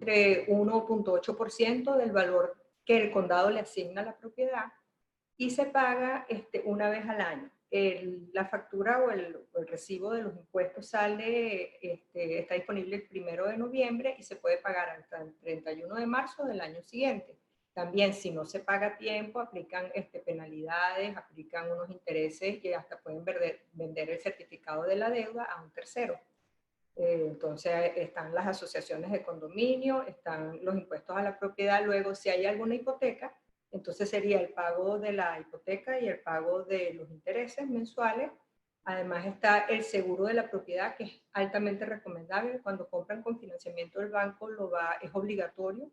entre 1.8% del valor que el condado le asigna a la propiedad y se paga una vez al año. La factura o el recibo de los impuestos sale, está disponible el 1 de noviembre y se puede pagar hasta el 31 de marzo del año siguiente. También, si no se paga a tiempo, aplican penalidades, aplican unos intereses y hasta pueden vender el certificado de la deuda a un tercero. Entonces, están las asociaciones de condominio, están los impuestos a la propiedad. Luego, si hay alguna hipoteca, entonces sería el pago de la hipoteca y el pago de los intereses mensuales. Además está el seguro de la propiedad, que es altamente recomendable. Cuando compran con financiamiento del banco es obligatorio.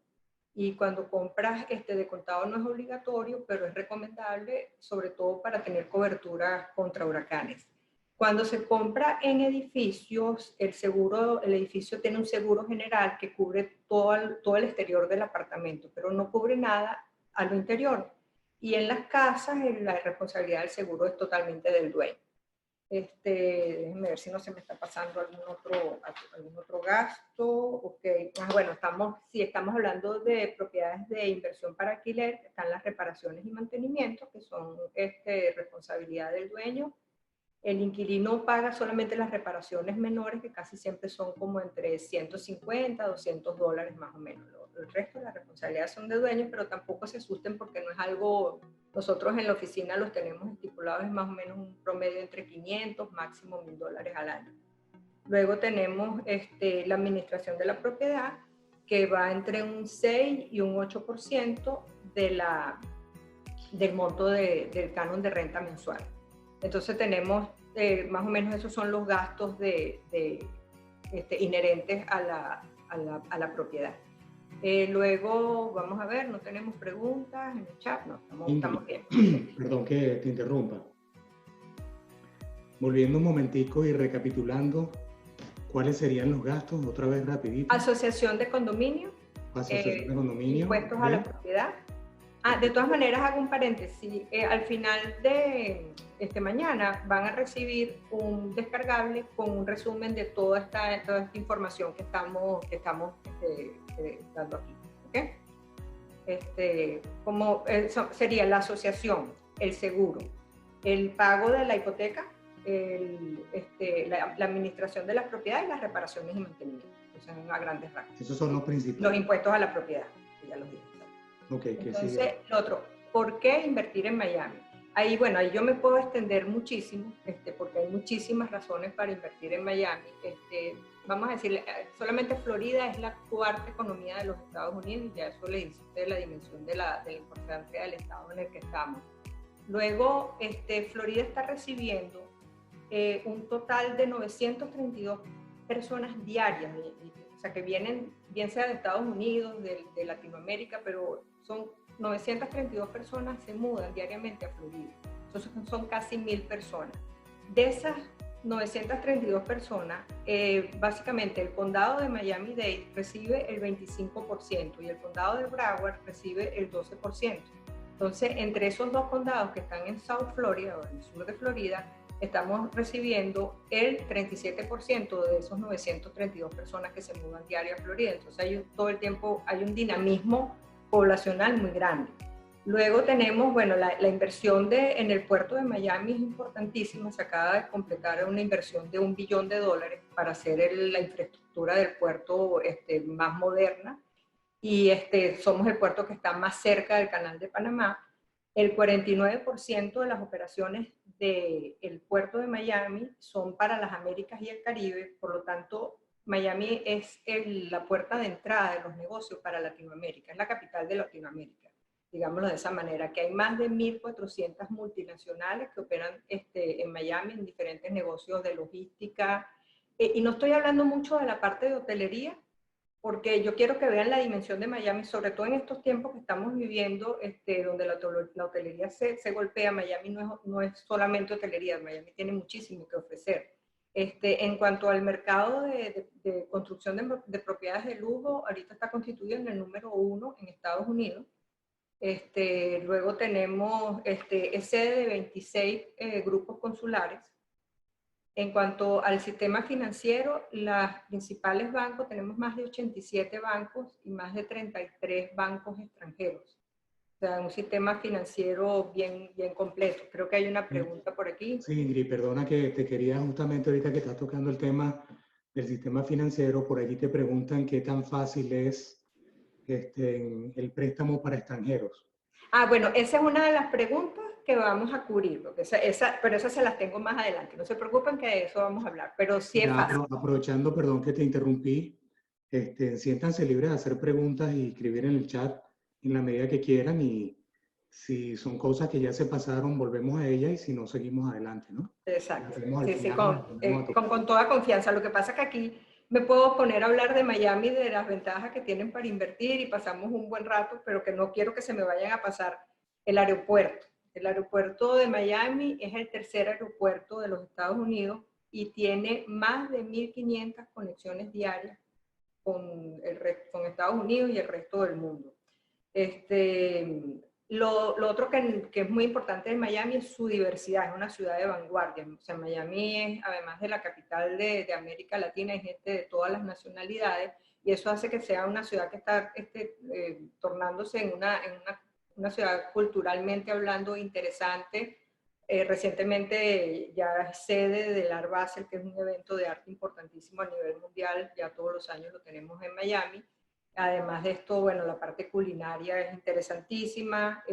Y cuando compras de contado no es obligatorio, pero es recomendable, sobre todo para tener cobertura contra huracanes. Cuando se compra en edificios, el edificio tiene un seguro general que cubre todo el exterior del apartamento, pero no cubre nada a lo interior. Y en las casas, la responsabilidad del seguro es totalmente del dueño. Déjenme ver si no se me está pasando algún otro gasto. Ok, bueno, estamos hablando de propiedades de inversión para alquiler, están las reparaciones y mantenimiento, que son responsabilidad del dueño. El inquilino paga solamente las reparaciones menores, que casi siempre son como entre 150 a $200 más o menos. El resto de las responsabilidades son de dueños, pero tampoco se asusten porque no es algo, nosotros en la oficina los tenemos estipulados, es más o menos un promedio entre 500, máximo $1000 al año. Luego tenemos la administración de la propiedad, que va entre un 6 y un 8% del monto del canon de renta mensual. Entonces tenemos, más o menos esos son los gastos inherentes a la propiedad. Luego, vamos a ver, no tenemos preguntas en el chat, no, estamos bien. Perdón que te interrumpa. Volviendo un momentico y recapitulando, ¿cuáles serían los gastos? Otra vez rapidito. Asociación de condominio. Asociación de condominio. Impuestos a la propiedad. De todas maneras, hago un paréntesis. Al final de mañana van a recibir un descargable con un resumen de toda esta información que estamos dando aquí. ¿Okay? Sería la asociación, el seguro, el pago de la hipoteca, la administración de las propiedades y las reparaciones y mantenimiento. Entonces, a grandes rasgos. Esos son los principales. Los impuestos a la propiedad, que ya los dije. Okay, entonces, lo otro, ¿por qué invertir en Miami? Ahí yo me puedo extender muchísimo, porque hay muchísimas razones para invertir en Miami. Vamos a decir, solamente Florida es la cuarta economía de los Estados Unidos, y ya eso le dice usted la dimensión de la importancia del estado en el que estamos. Luego, Florida está recibiendo un total de 932 personas diarias, o sea, que vienen, bien sea de Estados Unidos, de Latinoamérica, pero son 932 personas se mudan diariamente a Florida. Entonces son casi 1000 personas. De esas 932 personas, básicamente el condado de Miami-Dade recibe el 25% y el condado de Broward recibe el 12%. Entonces, entre esos dos condados que están en South Florida, o en el sur de Florida, estamos recibiendo el 37% de esos 932 personas que se mudan diario a Florida. Entonces, todo el tiempo hay un dinamismo poblacional muy grande. Luego tenemos, la inversión en el puerto de Miami es importantísima. Se acaba de completar una inversión de $1 billón para hacer la infraestructura del puerto más moderna. Y somos el puerto que está más cerca del Canal de Panamá. El 49% de las operaciones del puerto de Miami son para las Américas y el Caribe, por lo tanto, Miami es la puerta de entrada de los negocios para Latinoamérica, es la capital de Latinoamérica, digámoslo de esa manera, que hay más de 1.400 multinacionales que operan en Miami en diferentes negocios de logística, y no estoy hablando mucho de la parte de hotelería, porque yo quiero que vean la dimensión de Miami, sobre todo en estos tiempos que estamos viviendo, donde la hotelería se golpea. Miami no es solamente hotelería, Miami tiene muchísimo que ofrecer. En cuanto al mercado de construcción de propiedades de lujo, ahorita está constituido en el número 1 en Estados Unidos. Luego tenemos, es sede de 26 grupos consulares. En cuanto al sistema financiero, los principales bancos, tenemos más de 87 bancos y más de 33 bancos extranjeros. O sea, un sistema financiero bien, bien completo. Creo que hay una pregunta por aquí. Sí, Ingrid, perdona que te quería justamente ahorita que estás tocando el tema del sistema financiero, por allí te preguntan qué tan fácil es el préstamo para extranjeros. Ah, bueno, esa es una de las preguntas que vamos a cubrir, porque pero esas se las tengo más adelante. No se preocupen que de eso vamos a hablar, pero sí es Ya fácil. aprovechando, perdón que te interrumpí, siéntanse libres de hacer preguntas y escribir en el chat en la medida que quieran y si son cosas que ya se pasaron, volvemos a ellas y si no, seguimos adelante, ¿no? Exacto. Hacemos al Sí, sí, final, nos volvemos a tocar. con toda confianza. Lo que pasa es que aquí me puedo poner a hablar de Miami, de las ventajas que tienen para invertir y pasamos un buen rato, pero que no quiero que se me vayan a pasar el aeropuerto. El aeropuerto de Miami es el tercer aeropuerto de los Estados Unidos y tiene más de 1.500 conexiones diarias con Estados Unidos y el resto del mundo. Lo otro que es muy importante de Miami es su diversidad, es una ciudad de vanguardia. O sea, Miami es, además de la capital de América Latina, hay gente de todas las nacionalidades y eso hace que sea una ciudad que está tornándose en una ciudad culturalmente hablando interesante. Recientemente ya es sede del Art Basel, que es un evento de arte importantísimo a nivel mundial, ya todos los años lo tenemos en Miami. Además de esto, bueno, la parte culinaria es interesantísima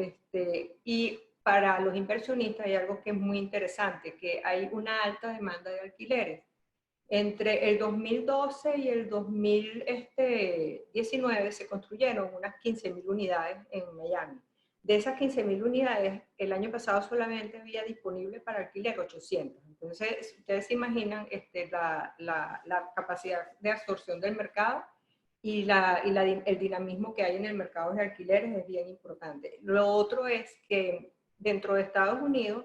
y para los inversionistas hay algo que es muy interesante, que hay una alta demanda de alquileres. Entre el 2012 y el 2019 se construyeron unas 15.000 unidades en Miami. De esas 15.000 unidades, el año pasado solamente había disponible para alquiler 800. Entonces, ustedes se imaginan la capacidad de absorción del mercado y el dinamismo que hay en el mercado de alquileres es bien importante. Lo otro es que dentro de Estados Unidos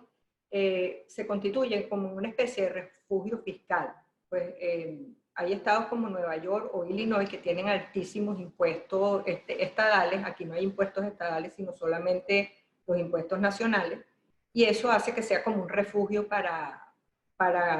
se constituyen como una especie de refugio fiscal. Pues hay estados como Nueva York o Illinois que tienen altísimos impuestos estadales. Aquí no hay impuestos estadales, sino solamente los impuestos nacionales. Y eso hace que sea como un refugio para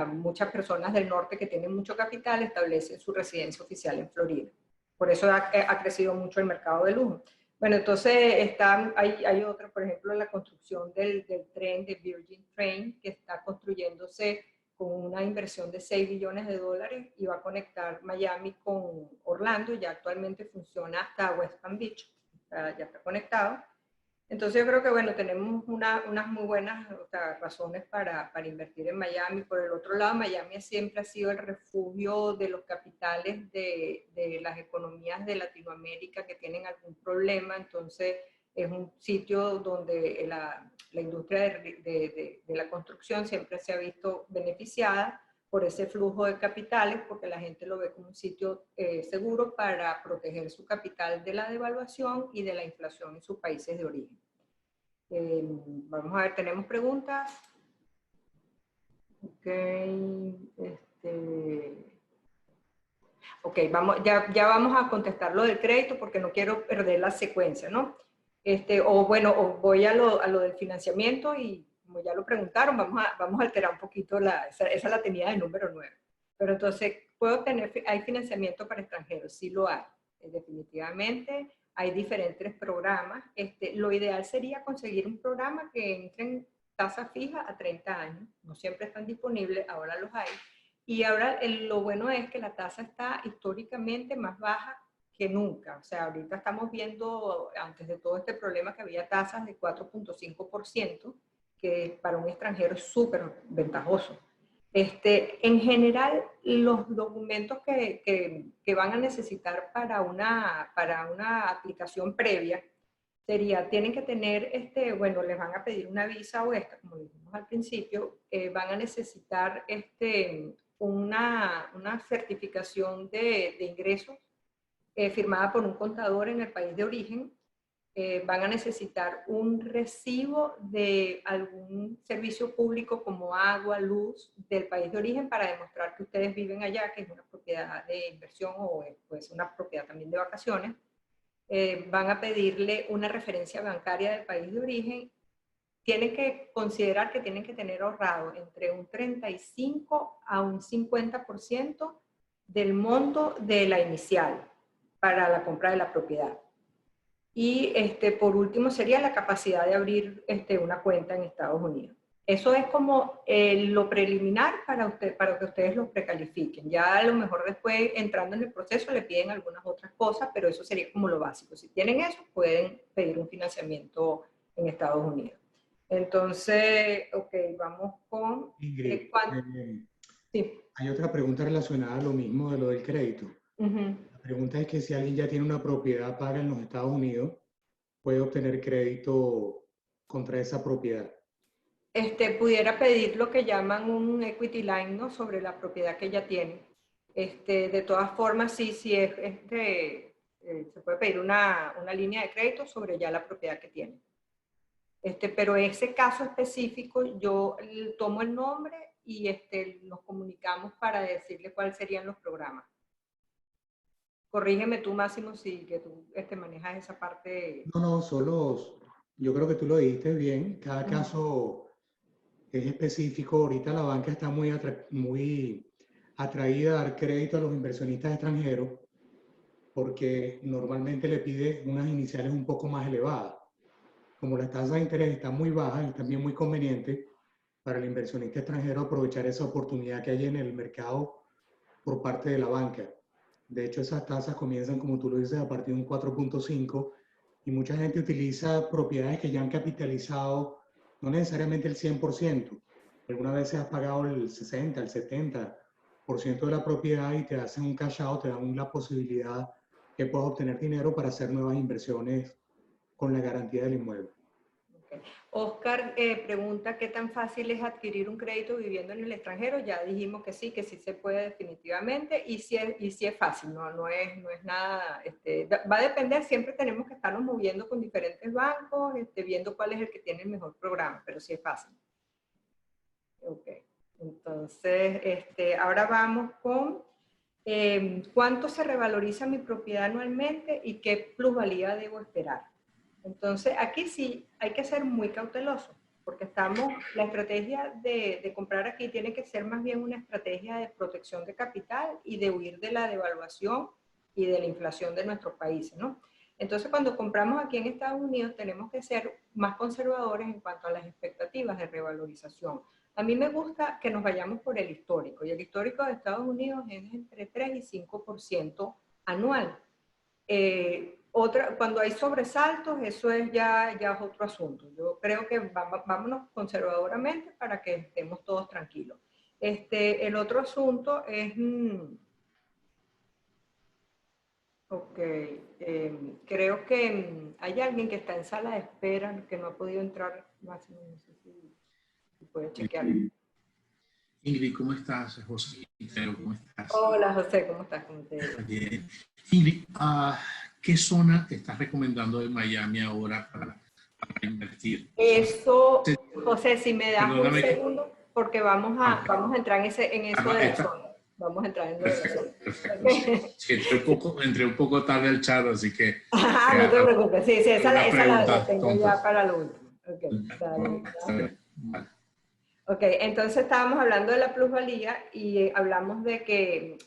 muchas personas del norte que tienen mucho capital, establecen su residencia oficial en Florida. Por eso ha crecido mucho el mercado de lujo. Bueno, entonces hay otra, por ejemplo, la construcción del tren de Virgin Train, que está construyéndose con una inversión de 6 billones de dólares y va a conectar Miami con Orlando. Ya actualmente funciona hasta West Palm Beach, ya está conectado. Entonces yo creo que, bueno, tenemos unas muy buenas razones para invertir en Miami. Por el otro lado, Miami siempre ha sido el refugio de los capitales de las economías de Latinoamérica que tienen algún problema. Entonces es un sitio donde la industria de la construcción siempre se ha visto beneficiada por ese flujo de capitales, porque la gente lo ve como un sitio seguro para proteger su capital de la devaluación y de la inflación en sus países de origen. Vamos a ver, ¿tenemos preguntas? Ok, ok, ya vamos a contestar lo del crédito porque no quiero perder la secuencia, ¿no? O voy a lo del financiamiento y como ya lo preguntaron, vamos a alterar un poquito, esa la tenía de número 9. Pero entonces, ¿hay financiamiento para extranjeros? Sí lo hay, definitivamente. Hay diferentes programas. Lo ideal sería conseguir un programa que entre en tasa fija a 30 años. No siempre están disponibles, ahora los hay. Y ahora lo bueno es que la tasa está históricamente más baja que nunca. O sea, ahorita estamos viendo, antes de todo este problema, que había tasas de 4.5%, que para un extranjero es súper ventajoso. En general, los documentos que van a necesitar para una aplicación previa tienen que tener, bueno, les van a pedir una visa o como dijimos al principio, van a necesitar una certificación de ingresos firmada por un contador en el país de origen. Van a necesitar un recibo de algún servicio público como agua, luz del país de origen para demostrar que ustedes viven allá, que es una propiedad de inversión o pues una propiedad también de vacaciones. Van a pedirle una referencia bancaria del país de origen tienen que considerar que tienen que tener ahorrado entre un 35 a un 50% del monto de la inicial para la compra de la propiedad. Y por último sería la capacidad de abrir una cuenta en Estados Unidos. Eso es como lo preliminar para que ustedes lo precalifiquen. Ya a lo mejor después, entrando en el proceso, le piden algunas otras cosas, pero eso sería como lo básico. Si tienen eso, pueden pedir un financiamiento en Estados Unidos. Entonces, ok, vamos con... Ingrid, sí. hay otra pregunta relacionada a lo mismo de lo del crédito. La pregunta es que si alguien ya tiene una propiedad paga en los Estados Unidos, ¿puede obtener crédito contra esa propiedad? Pudiera pedir lo que llaman un equity line, ¿no? Sobre la propiedad que ya tiene. De todas formas, sí, se puede pedir una línea de crédito sobre ya la propiedad que tiene. Pero en ese caso específico, yo tomo el nombre y nos comunicamos para decirle cuáles serían los programas. Corrígeme tú, Máximo, si que tú manejas esa parte. No, solo, yo creo que tú lo dijiste bien. Cada caso es específico. Ahorita la banca está muy atraída a dar crédito a los inversionistas extranjeros porque normalmente le pide unas iniciales un poco más elevadas. Como las tasas de interés están muy bajas, es también muy conveniente para el inversionista extranjero aprovechar esa oportunidad que hay en el mercado por parte de la banca. De hecho, esas tasas comienzan, como tú lo dices, a partir de un 4.5 y mucha gente utiliza propiedades que ya han capitalizado, no necesariamente el 100%. Algunas veces has pagado el 60, el 70% de la propiedad y te hacen un cash out, te dan la posibilidad que puedas obtener dinero para hacer nuevas inversiones con la garantía del inmueble. Okay. Oscar pregunta qué tan fácil es adquirir un crédito viviendo en el extranjero. Ya dijimos que sí se puede definitivamente y sí es fácil, no es nada, va a depender, siempre tenemos que estarnos moviendo con diferentes bancos, viendo cuál es el que tiene el mejor programa, pero sí es fácil. Ok, entonces ahora vamos con cuánto se revaloriza mi propiedad anualmente y qué plusvalía debo esperar. Entonces, aquí sí hay que ser muy cauteloso, porque la estrategia de comprar aquí tiene que ser más bien una estrategia de protección de capital y de huir de la devaluación y de la inflación de nuestros países, ¿no? Entonces, cuando compramos aquí en Estados Unidos, tenemos que ser más conservadores en cuanto a las expectativas de revalorización. A mí me gusta que nos vayamos por el histórico, y el histórico de Estados Unidos es entre 3 y 5% anual. Cuando hay sobresaltos, eso ya es otro asunto. Yo creo que vámonos conservadoramente para que estemos todos tranquilos. El otro asunto es... ok, creo que hay alguien que está en sala de espera, que no ha podido entrar. No sé si puede chequear. Ingrid, ¿cómo estás? José, ¿cómo estás? Hola, José, ¿cómo estás? Bien. Ingrid, ¿qué zona te estás recomendando de Miami ahora para invertir? Eso, José, si me das un Perdóname segundo, porque vamos a entrar en eso de la zona. Vamos a entrar en lo de la zona. Perfecto. Sí, entré un poco tarde al chat, así que... no te preocupes. Sí, esa la tengo tonta. ya para lo último. Okay, Vale. Ok, entonces estábamos hablando de la plusvalía y hablamos de que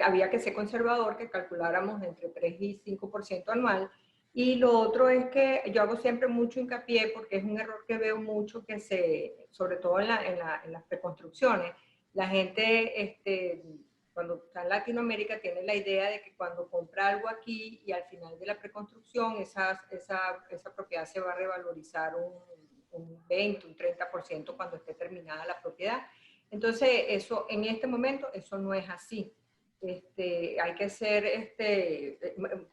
había que ser conservador, que calculáramos entre 3 y 5% anual. Y lo otro es que yo hago siempre mucho hincapié, porque es un error que veo mucho, sobre todo en las preconstrucciones, la gente cuando está en Latinoamérica tiene la idea de que cuando compra algo aquí y al final de la preconstrucción esa propiedad se va a revalorizar un 20, un 30% cuando esté terminada la propiedad. Entonces, en este momento, eso no es así. Hay que ser,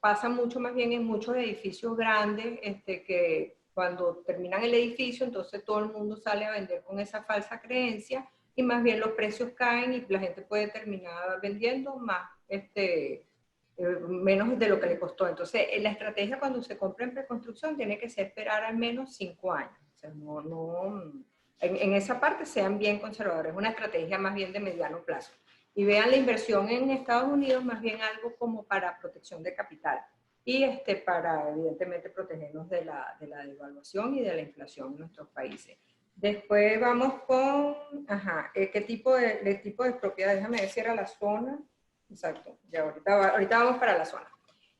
pasa mucho más bien en muchos edificios grandes, que cuando terminan el edificio, entonces todo el mundo sale a vender con esa falsa creencia y más bien los precios caen y la gente puede terminar vendiendo más, menos de lo que le costó. Entonces, la estrategia cuando se compra en preconstrucción tiene que ser esperar al menos 5 años. O sea, en esa parte sean bien conservadores. Es una estrategia más bien de mediano plazo. Y vean la inversión en Estados Unidos más bien algo como para protección de capital. y para evidentemente protegernos de la devaluación y de la inflación en nuestros países. Después vamos con, ¿qué tipo de propiedad? Déjame ver si era la zona. Exacto, ya ahorita vamos para la zona.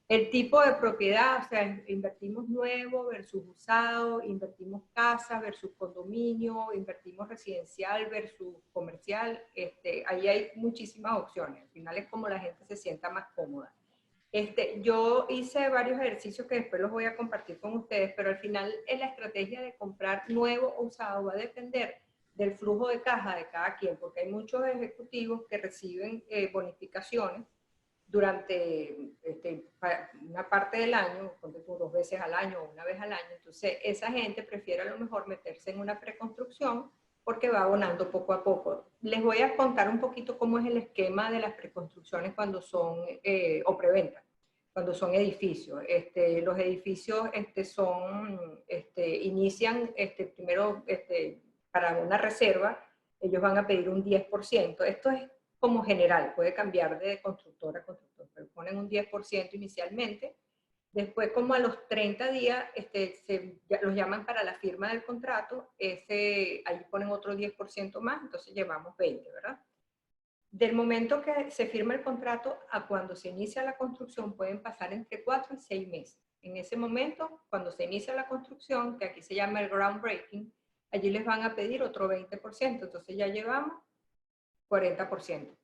El tipo de propiedad, o sea, invertimos nuevo versus usado, invertimos casa versus condominio, invertimos residencial versus comercial. Ahí hay muchísimas opciones. Al final es como la gente se sienta más cómoda. Yo hice varios ejercicios que después los voy a compartir con ustedes, pero al final la estrategia de comprar nuevo o usado va a depender del flujo de caja de cada quien, porque hay muchos ejecutivos que reciben bonificaciones durante una parte del año, 2 veces al año o 1 vez al año. Entonces, esa gente prefiere a lo mejor meterse en una preconstrucción porque va abonando poco a poco. Les voy a contar un poquito cómo es el esquema de las preconstrucciones cuando son, o preventa, cuando son edificios. Los edificios inician primero para una reserva, ellos van a pedir un 10%. Esto es como general, puede cambiar de constructor a constructor, pero ponen un 10% inicialmente. Después, como a los 30 días, los llaman para la firma del contrato, ahí ponen otro 10% más, entonces llevamos 20, ¿verdad? Del momento que se firma el contrato a cuando se inicia la construcción pueden pasar entre 4 y 6 meses. En ese momento, cuando se inicia la construcción, que aquí se llama el groundbreaking, allí les van a pedir otro 20%, entonces ya llevamos 40%.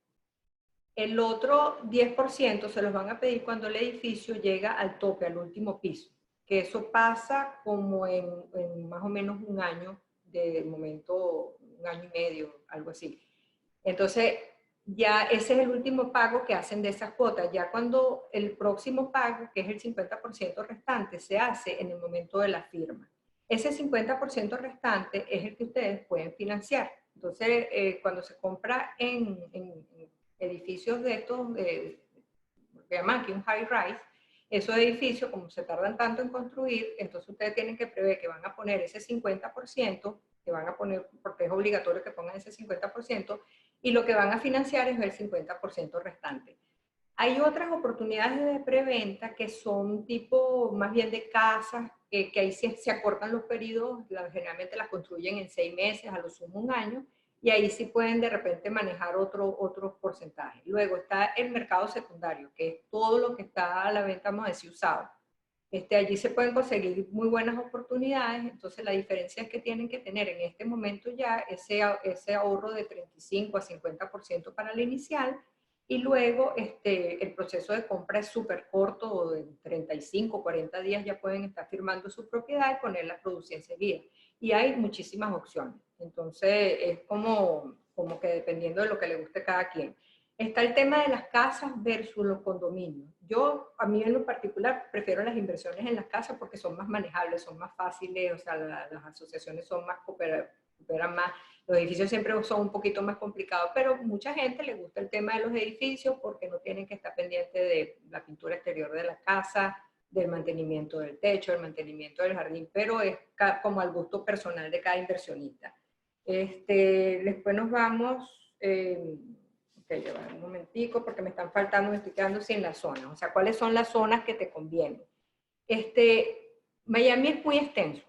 El otro 10% se los van a pedir cuando el edificio llega al tope, al último piso, que eso pasa como en más o menos un año, de momento, 1 año y medio, algo así. Entonces, ya ese es el último pago que hacen de esas cuotas. Ya cuando el próximo pago, que es el 50% restante, se hace en el momento de la firma. Ese 50% restante es el que ustedes pueden financiar. Entonces, cuando se compra en edificios de estos, que llaman aquí un high rise, esos edificios, como se tardan tanto en construir, entonces ustedes tienen que prever que van a poner ese 50%, que van a poner, porque es obligatorio que pongan ese 50%, y lo que van a financiar es el 50% restante. Hay otras oportunidades de preventa que son tipo más bien de casas, que ahí se acortan los periodos, generalmente las construyen en 6 meses, a lo sumo 1 año, y ahí sí pueden de repente manejar otros porcentajes. Luego está el mercado secundario, que es todo lo que está a la venta, vamos a decir, usado. Allí se pueden conseguir muy buenas oportunidades, entonces la diferencia es que tienen que tener en este momento ya ese ahorro de 35 a 50% para la inicial, y luego el proceso de compra es súper corto, de 35 o 40 días ya pueden estar firmando su propiedad y ponerla a producir enseguida. Y hay muchísimas opciones. Entonces es como que dependiendo de lo que le guste a cada quien. Está el tema de las casas versus los condominios. A mí en lo particular, prefiero las inversiones en las casas porque son más manejables, son más fáciles, o sea, las asociaciones son más cooperan más. Los edificios siempre son un poquito más complicados, pero mucha gente le gusta el tema de los edificios porque no tienen que estar pendientes de la pintura exterior de la casa, del mantenimiento del techo, del mantenimiento del jardín, pero es como al gusto personal de cada inversionista. Después nos vamos, llevar un momentico porque me están faltando, me estoy quedando sin las zonas. O sea, ¿cuáles son las zonas que te convienen? Miami es muy extenso.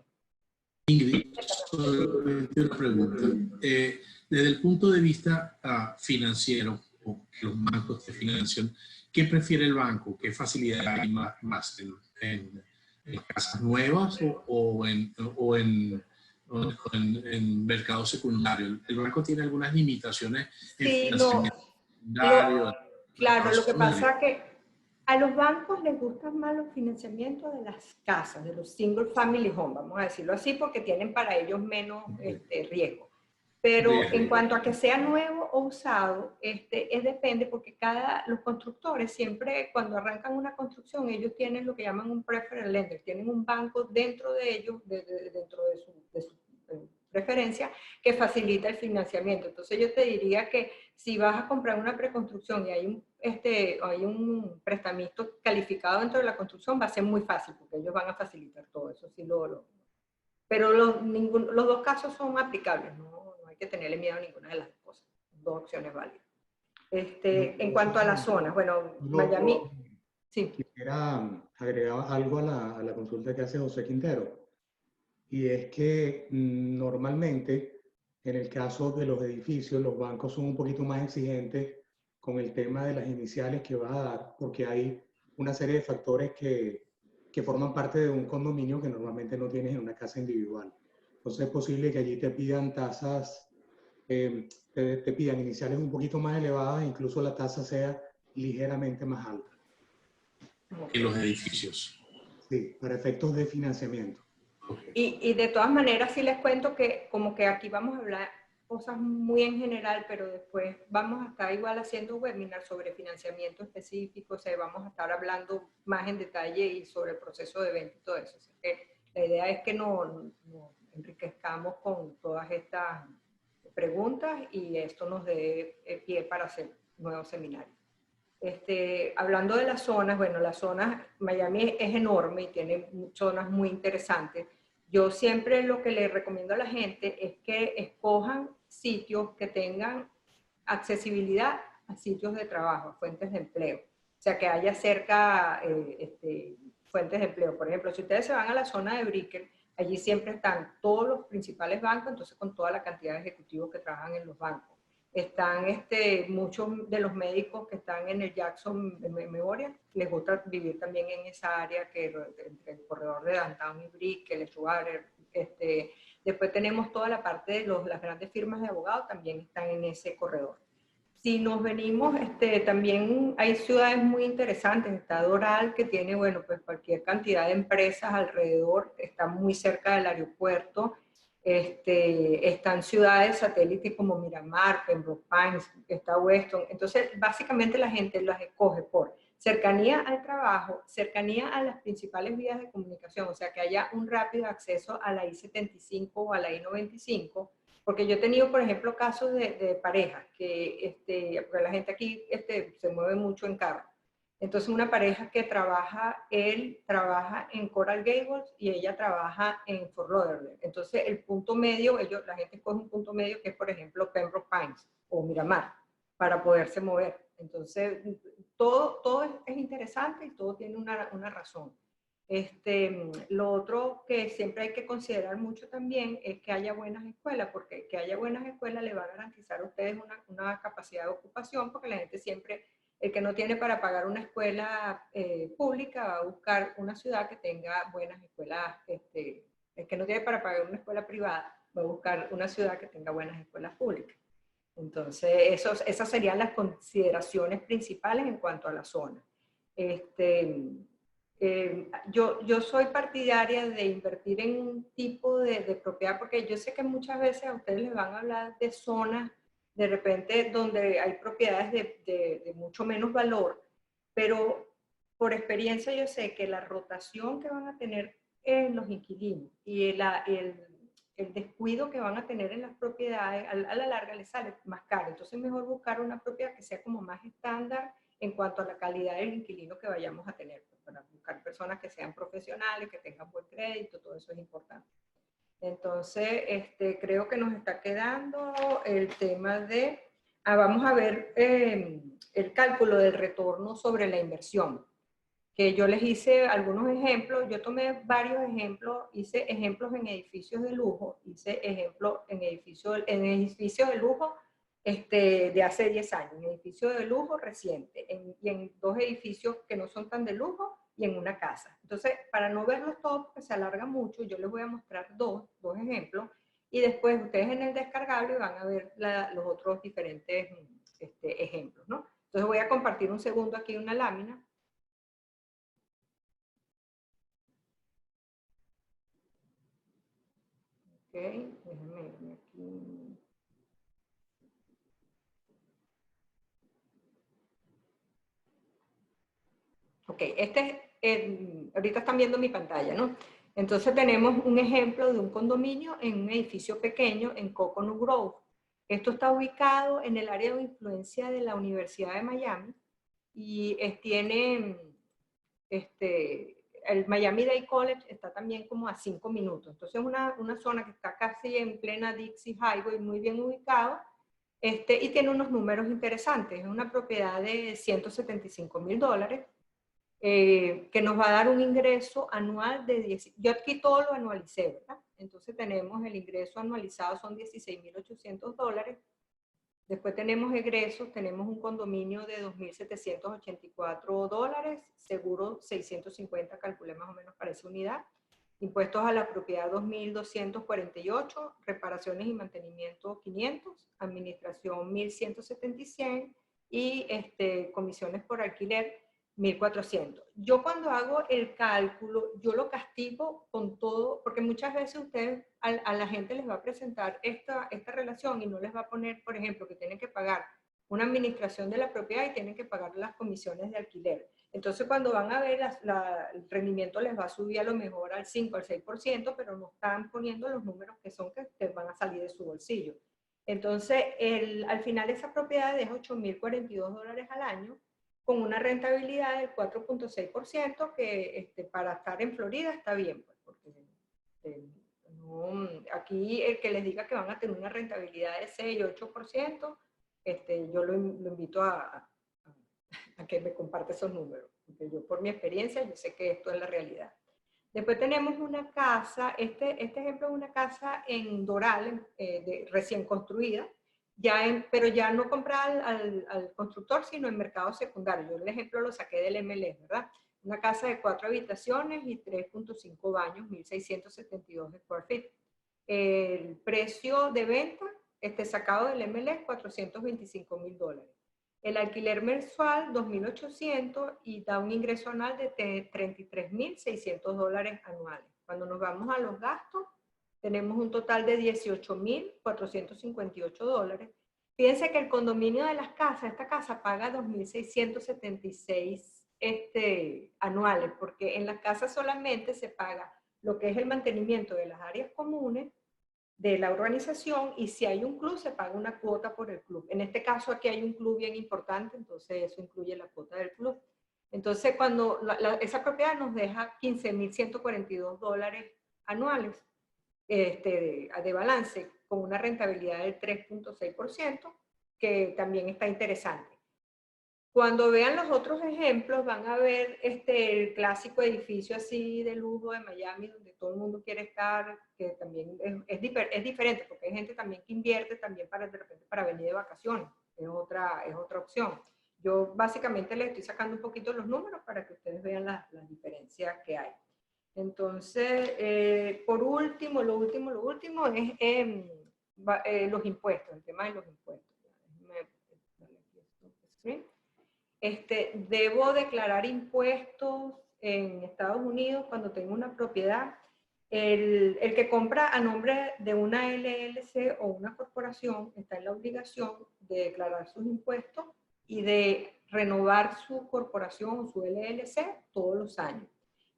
Ingrid, solamente una pregunta. Desde el punto de vista financiero, o que los bancos te financian, ¿qué prefiere el banco? ¿Qué facilidad hay más en casas nuevas o en mercado secundario? ¿El banco tiene algunas limitaciones en financiamiento secundario? Claro, lo que pasa es que a los bancos les gustan más los financiamientos de las casas, de los single family home, vamos a decirlo así, porque tienen para ellos menos riesgo. Pero en cuanto a que sea nuevo o usado, depende, porque los constructores siempre, cuando arrancan una construcción, ellos tienen lo que llaman un preferred lender, tienen un banco dentro de ellos, dentro de su preferencia, que facilita el financiamiento. Entonces yo te diría que si vas a comprar una preconstrucción y hay un prestamista calificado dentro de la construcción, va a ser muy fácil, porque ellos van a facilitar todo eso. Sí, pero los dos casos son aplicables, no hay que tenerle miedo a ninguna de las dos cosas. Dos opciones válidas. En cuanto a las zonas, bueno, Miami, sí. agregaba algo a la consulta que hace José Quintero. Y es que normalmente, en el caso de los edificios, los bancos son un poquito más exigentes con el tema de las iniciales que va a dar, porque hay una serie de factores que forman parte de un condominio que normalmente no tienes en una casa individual. Entonces es posible que allí te pidan tasas, te pidan iniciales un poquito más elevadas, incluso la tasa sea ligeramente más alta. En los edificios. Sí, para efectos de financiamiento. Y de todas maneras sí les cuento que como que aquí vamos a hablar cosas muy en general, pero después vamos a estar igual haciendo webinars sobre financiamiento específico, o sea, vamos a estar hablando más en detalle y sobre el proceso de venta y todo eso. O sea, que la idea es que nos enriquezcamos con todas estas preguntas y esto nos dé pie para hacer nuevos seminarios. Hablando de las zonas, bueno, las zonas, Miami es enorme y tiene zonas muy interesantes. Yo siempre lo que le recomiendo a la gente es que escojan sitios que tengan accesibilidad a sitios de trabajo, fuentes de empleo. O sea, que haya cerca fuentes de empleo. Por ejemplo, si ustedes se van a la zona de Brickell, allí siempre están todos los principales bancos, entonces con toda la cantidad de ejecutivos que trabajan en los bancos. Están muchos de los médicos que están en el Jackson Memorial, les gusta vivir también en esa área que entre el corredor de Downtown y Brickell, el Schwager. Después tenemos toda la parte de las grandes firmas de abogados, también están en ese corredor. Si nos venimos, también hay ciudades muy interesantes. Está Doral, que tiene, bueno, pues cualquier cantidad de empresas alrededor, está muy cerca del aeropuerto. Están ciudades satélites como Miramar, Pembroke Pines, está Weston. Entonces, básicamente la gente las escoge por cercanía al trabajo, cercanía a las principales vías de comunicación, o sea, que haya un rápido acceso a la I-75 o a la I-95, porque yo he tenido, por ejemplo, casos de parejas que, porque la gente aquí se mueve mucho en carro. Entonces, una pareja que él trabaja en Coral Gables y ella trabaja en Fort Lauderdale. Entonces, el punto medio, la gente escoge un punto medio que es, por ejemplo, Pembroke Pines o Miramar, para poderse mover. Entonces, todo es interesante y todo tiene una razón. Lo otro que siempre hay que considerar mucho también es que haya buenas escuelas, porque que haya buenas escuelas le va a garantizar a ustedes una capacidad de ocupación, porque la gente siempre, el que no tiene para pagar una escuela pública va a buscar una ciudad que tenga buenas escuelas, el que no tiene para pagar una escuela privada va a buscar una ciudad que tenga buenas escuelas públicas. Entonces, esas serían las consideraciones principales en cuanto a la zona. Yo soy partidaria de invertir en un tipo de propiedad, porque yo sé que muchas veces a ustedes les van a hablar de zonas de repente donde hay propiedades de mucho menos valor, pero por experiencia yo sé que la rotación que van a tener en los inquilinos y el descuido que van a tener en las propiedades, a la larga les sale más caro. Entonces es mejor buscar una propiedad que sea como más estándar en cuanto a la calidad del inquilino que vayamos a tener, pues, para buscar personas que sean profesionales, que tengan buen crédito, todo eso es importante. Entonces, creo que nos está quedando el tema de, vamos a ver el cálculo del retorno sobre la inversión, que yo les hice algunos ejemplos, yo tomé varios ejemplos, hice ejemplos en edificios de lujo, hice ejemplos en edificios de lujo de hace 10 años, en edificios de lujo reciente, y en 2 edificios que no son tan de lujo, y en una casa. Entonces, para no verlos todos, porque se alarga mucho, yo les voy a mostrar dos ejemplos, y después ustedes en el descargable van a ver los otros diferentes ejemplos, ¿no? Entonces voy a compartir un segundo aquí una lámina. Ok, déjenme irme aquí. Ok, ahorita están viendo mi pantalla, ¿no? Entonces tenemos un ejemplo de un condominio en un edificio pequeño en Coconut Grove. Esto está ubicado en el área de influencia de la Universidad de Miami y tiene, el Miami-Dade College está también como a 5 minutos. Entonces es una zona que está casi en plena Dixie Highway, muy bien ubicado, y tiene unos números interesantes. Es una propiedad de $175,000. que nos va a dar un ingreso anual de 10, yo aquí todo lo anualicé, ¿verdad? Entonces tenemos el ingreso anualizado, son $16.800. Después tenemos egresos, tenemos un condominio de $2.784, seguro 650, calculé más o menos para esa unidad. Impuestos a la propiedad 2.248, reparaciones y mantenimiento 500, administración 1.176 y comisiones por alquiler 1.400. Yo cuando hago el cálculo, yo lo castigo con todo, porque muchas veces ustedes a la gente les va a presentar esta relación y no les va a poner, por ejemplo, que tienen que pagar una administración de la propiedad y tienen que pagar las comisiones de alquiler. Entonces, cuando van a ver, el rendimiento les va a subir a lo mejor al 5, al 6%, pero no están poniendo los números que son que van a salir de su bolsillo. Entonces, al final esa propiedad es $8.042 al año, con una rentabilidad del 4.6%, que para estar en Florida está bien, pues, porque no, aquí el que les diga que van a tener una rentabilidad de 6, 8%, yo lo invito a que me comparte esos números, porque yo por mi experiencia, yo sé que esto es la realidad. Después tenemos una casa, este ejemplo es una casa en Doral, recién construida, pero ya no comprada al constructor, sino en mercado secundario. Yo el ejemplo lo saqué del MLS, ¿verdad? Una casa de 4 habitaciones y 3.5 baños, 1.672 square feet. El precio de venta, sacado del MLS, $425.000. El alquiler mensual, $2.800 y da un ingreso anual de $33.600 anuales. Cuando nos vamos a los gastos, tenemos un total de $18.458. Fíjense que el condominio de las casas, esta casa paga $2.676 anuales, porque en las casas solamente se paga lo que es el mantenimiento de las áreas comunes, de la urbanización, y si hay un club se paga una cuota por el club. En este caso aquí hay un club bien importante, entonces eso incluye la cuota del club. Entonces cuando esa propiedad nos deja $15.142 anuales de balance, con una rentabilidad del 3.6%, que también está interesante. Cuando vean los otros ejemplos, van a ver el clásico edificio así de lujo de Miami, donde todo el mundo quiere estar, que también es diferente, porque hay gente también que invierte también de repente para venir de vacaciones. Es otra opción. Yo básicamente le estoy sacando un poquito los números para que ustedes vean las diferencias que hay. Entonces, por último, lo último es los impuestos, el tema de los impuestos. Debo declarar impuestos en Estados Unidos cuando tengo una propiedad. El que compra a nombre de una LLC o una corporación está en la obligación de declarar sus impuestos y de renovar su corporación o su LLC todos los años.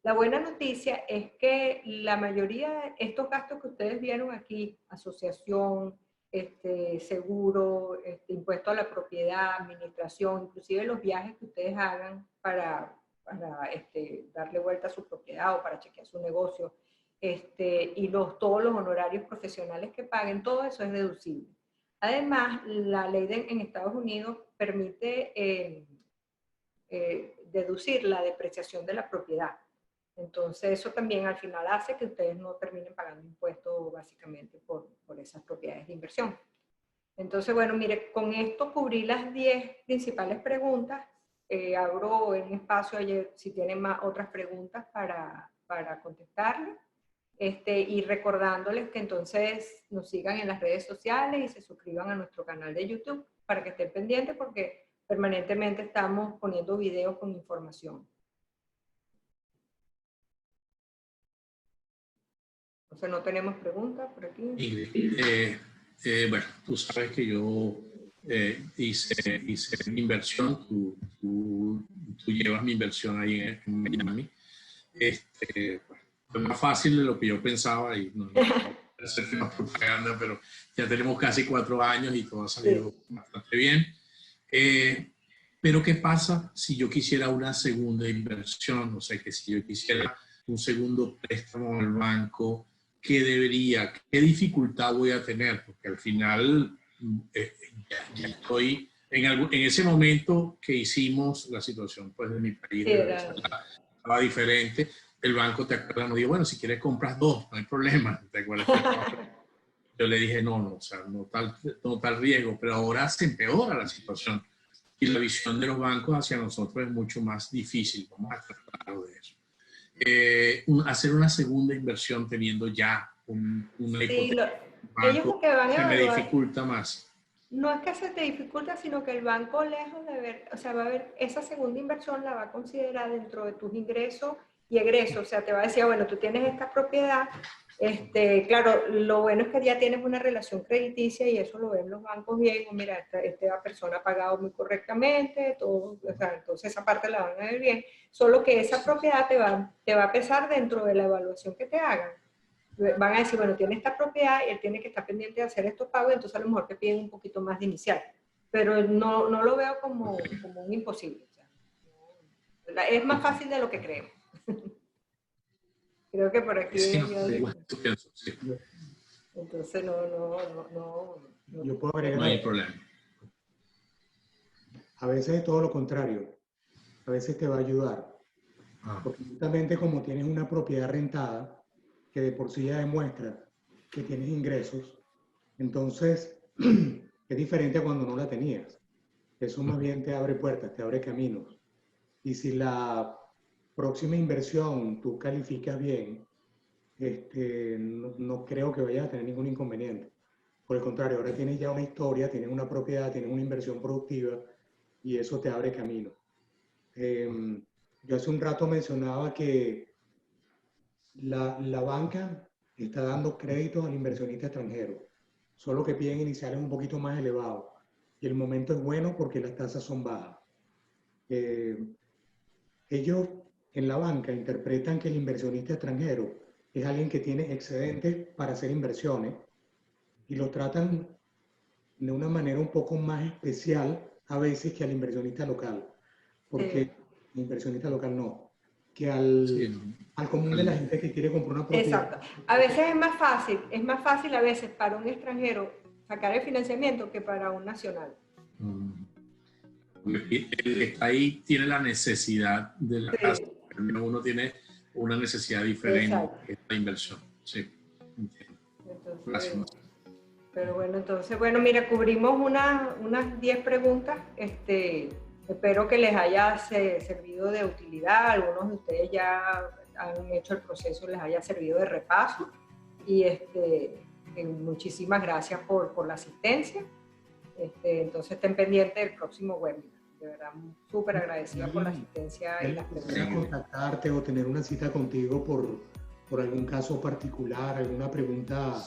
La buena noticia es que la mayoría de estos gastos que ustedes vieron aquí, asociación, seguro, impuesto a la propiedad, administración, inclusive los viajes que ustedes hagan para darle vuelta a su propiedad o para chequear su negocio, y todos los honorarios profesionales que paguen, todo eso es deducible. Además, la ley en Estados Unidos permite deducir la depreciación de la propiedad. Entonces, eso también al final hace que ustedes no terminen pagando impuestos básicamente por esas propiedades de inversión. Entonces, bueno, mire, con esto cubrí las 10 principales preguntas. Abro un espacio ayer si tienen otras preguntas para contestarles. Y recordándoles que entonces nos sigan en las redes sociales y se suscriban a nuestro canal de YouTube para que estén pendientes, porque permanentemente estamos poniendo videos con información. Entonces, no tenemos preguntas por aquí. Ingrid, bueno, tú sabes que yo hice mi inversión, tú llevas mi inversión ahí en Miami. Fue más fácil de lo que yo pensaba y no hacer más propaganda, pero ya tenemos casi 4 años y todo ha salido bastante bien. Pero ¿qué pasa si yo quisiera una segunda inversión? O sea, que si yo quisiera un segundo préstamo al banco, ¿qué dificultad voy a tener? Porque al final ya estoy En ese momento que hicimos la situación pues, de mi país, Sí, de Venezuela, estaba diferente. El banco, ¿te acuerdas? Nos dijo, bueno, si quieres compras dos, no hay problema. ¿Te acuerdas? Yo le dije, no, o sea, no tal riesgo, pero ahora se empeora la situación. Y la visión de los bancos hacia nosotros es mucho más difícil. Vamos a estar claros de eso. Hacer una segunda inversión teniendo ya una sí, hipoteca ellos banco lo que van a se me evaluar dificulta más. no es que se te dificulta, sino que el banco, lejos de ver, o sea, va a ver, esa segunda inversión la va a considerar dentro de tus ingresos y egresos. O sea, te va a decir, bueno, tú tienes esta propiedad, claro, lo bueno es que ya tienes una relación crediticia y eso lo ven los bancos bien. O mira, esta persona ha pagado muy correctamente, todo, o sea, entonces esa parte la van a ver bien. Solo que esa propiedad te va a pesar dentro de la evaluación que te hagan. Van a decir, bueno, tiene esta propiedad y él tiene que estar pendiente de hacer estos pagos, entonces a lo mejor te piden un poquito más de inicial. Pero no lo veo como un imposible. O sea, es más fácil de lo que creemos. Creo que por aquí Sí, no, yo, pienso, sí. entonces Yo puedo No agregar, hay problema. a veces es todo lo contrario, a veces te va a ayudar, Ah. porque justamente como tienes una propiedad rentada, que de por sí ya demuestra que tienes ingresos, entonces es diferente a cuando no la tenías. Eso más bien te abre puertas, te abre caminos. Y si la próxima inversión tú calificas bien, no creo que vayas a tener ningún inconveniente. Por el contrario, ahora tienes ya una historia, tienes una propiedad, tienes una inversión productiva y eso te abre camino. Yo hace un rato mencionaba que la banca está dando créditos al inversionista extranjero, solo que piden iniciales un poquito más elevados. Y el momento es bueno porque las tasas son bajas. Ellos en la banca interpretan que el inversionista extranjero es alguien que tiene excedentes para hacer inversiones y lo tratan de una manera un poco más especial a veces que al inversionista local, porque el inversionista local no, que al común de la gente que quiere comprar una propiedad. Exacto. A veces es más fácil a veces para un extranjero sacar el financiamiento que para un nacional. El que está ahí tiene la necesidad de la casa. Uno tiene una necesidad diferente de la inversión. Sí, entiendo. Entonces, pero bueno, entonces, bueno, mira, cubrimos unas 10 preguntas. Espero que les haya servido de utilidad. Algunos de ustedes ya han hecho el proceso, les haya servido de repaso. Y muchísimas gracias por la asistencia. Entonces, estén pendientes del próximo webinar. De verdad, súper agradecida por la asistencia y las preguntas. Contactarte o tener una cita contigo por algún caso particular, alguna pregunta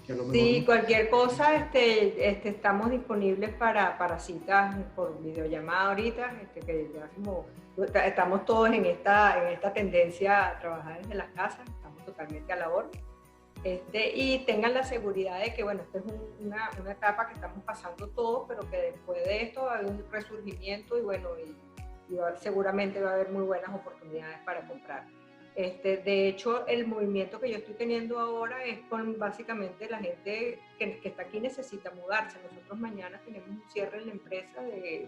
que a lo mejor... Sí, cualquier cosa, estamos disponibles para citas por videollamada ahorita, que ya como estamos todos en esta tendencia a trabajar desde las casas, estamos totalmente a la orden. Y tengan la seguridad de que, bueno, esta es una etapa que estamos pasando todos, pero que después de esto va a haber un resurgimiento y, bueno, seguramente va a haber muy buenas oportunidades para comprar. De hecho, el movimiento que yo estoy teniendo ahora es con básicamente la gente que está aquí necesita mudarse. Nosotros mañana tenemos un cierre en la empresa de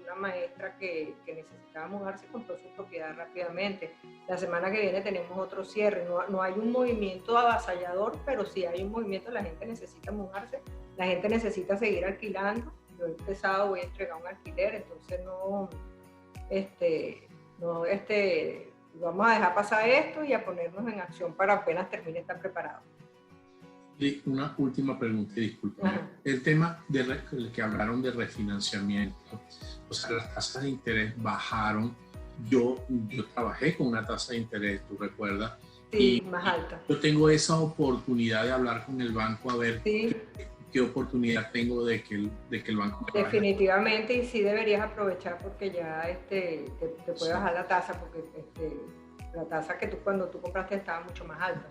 una maestra que necesitaba mudarse, compró su propiedad rápidamente. La semana que viene tenemos otro cierre. No hay un movimiento avasallador, pero sí hay un movimiento. La gente necesita mudarse, la gente necesita seguir alquilando. Yo este sábado voy a entregar un alquiler, entonces vamos a dejar pasar esto y a ponernos en acción para apenas termine estar preparado. Y una última pregunta, disculpen. El tema del que hablaron de refinanciamiento, o sea, las tasas de interés bajaron. Yo trabajé con una tasa de interés, ¿tú recuerdas? Sí, más alta. Yo tengo esa oportunidad de hablar con el banco a ver qué oportunidad tengo de que el banco me definitivamente, y sí deberías aprovechar porque ya te puede bajar la tasa, porque la tasa que cuando tú compraste estaba mucho más alta.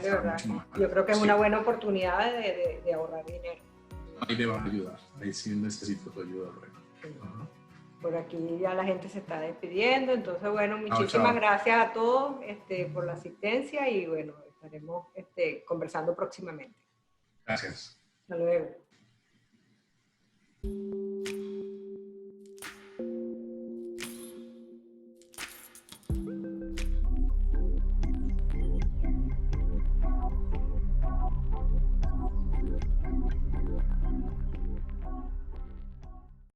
De verdad, yo creo que es una buena oportunidad de ahorrar dinero. Ahí me va a ayudar, ahí sí necesito tu ayuda luego. Sí. Por aquí ya la gente se está despidiendo, entonces bueno, muchísimas gracias a todos por la asistencia y bueno, estaremos conversando próximamente. Gracias. Hasta luego.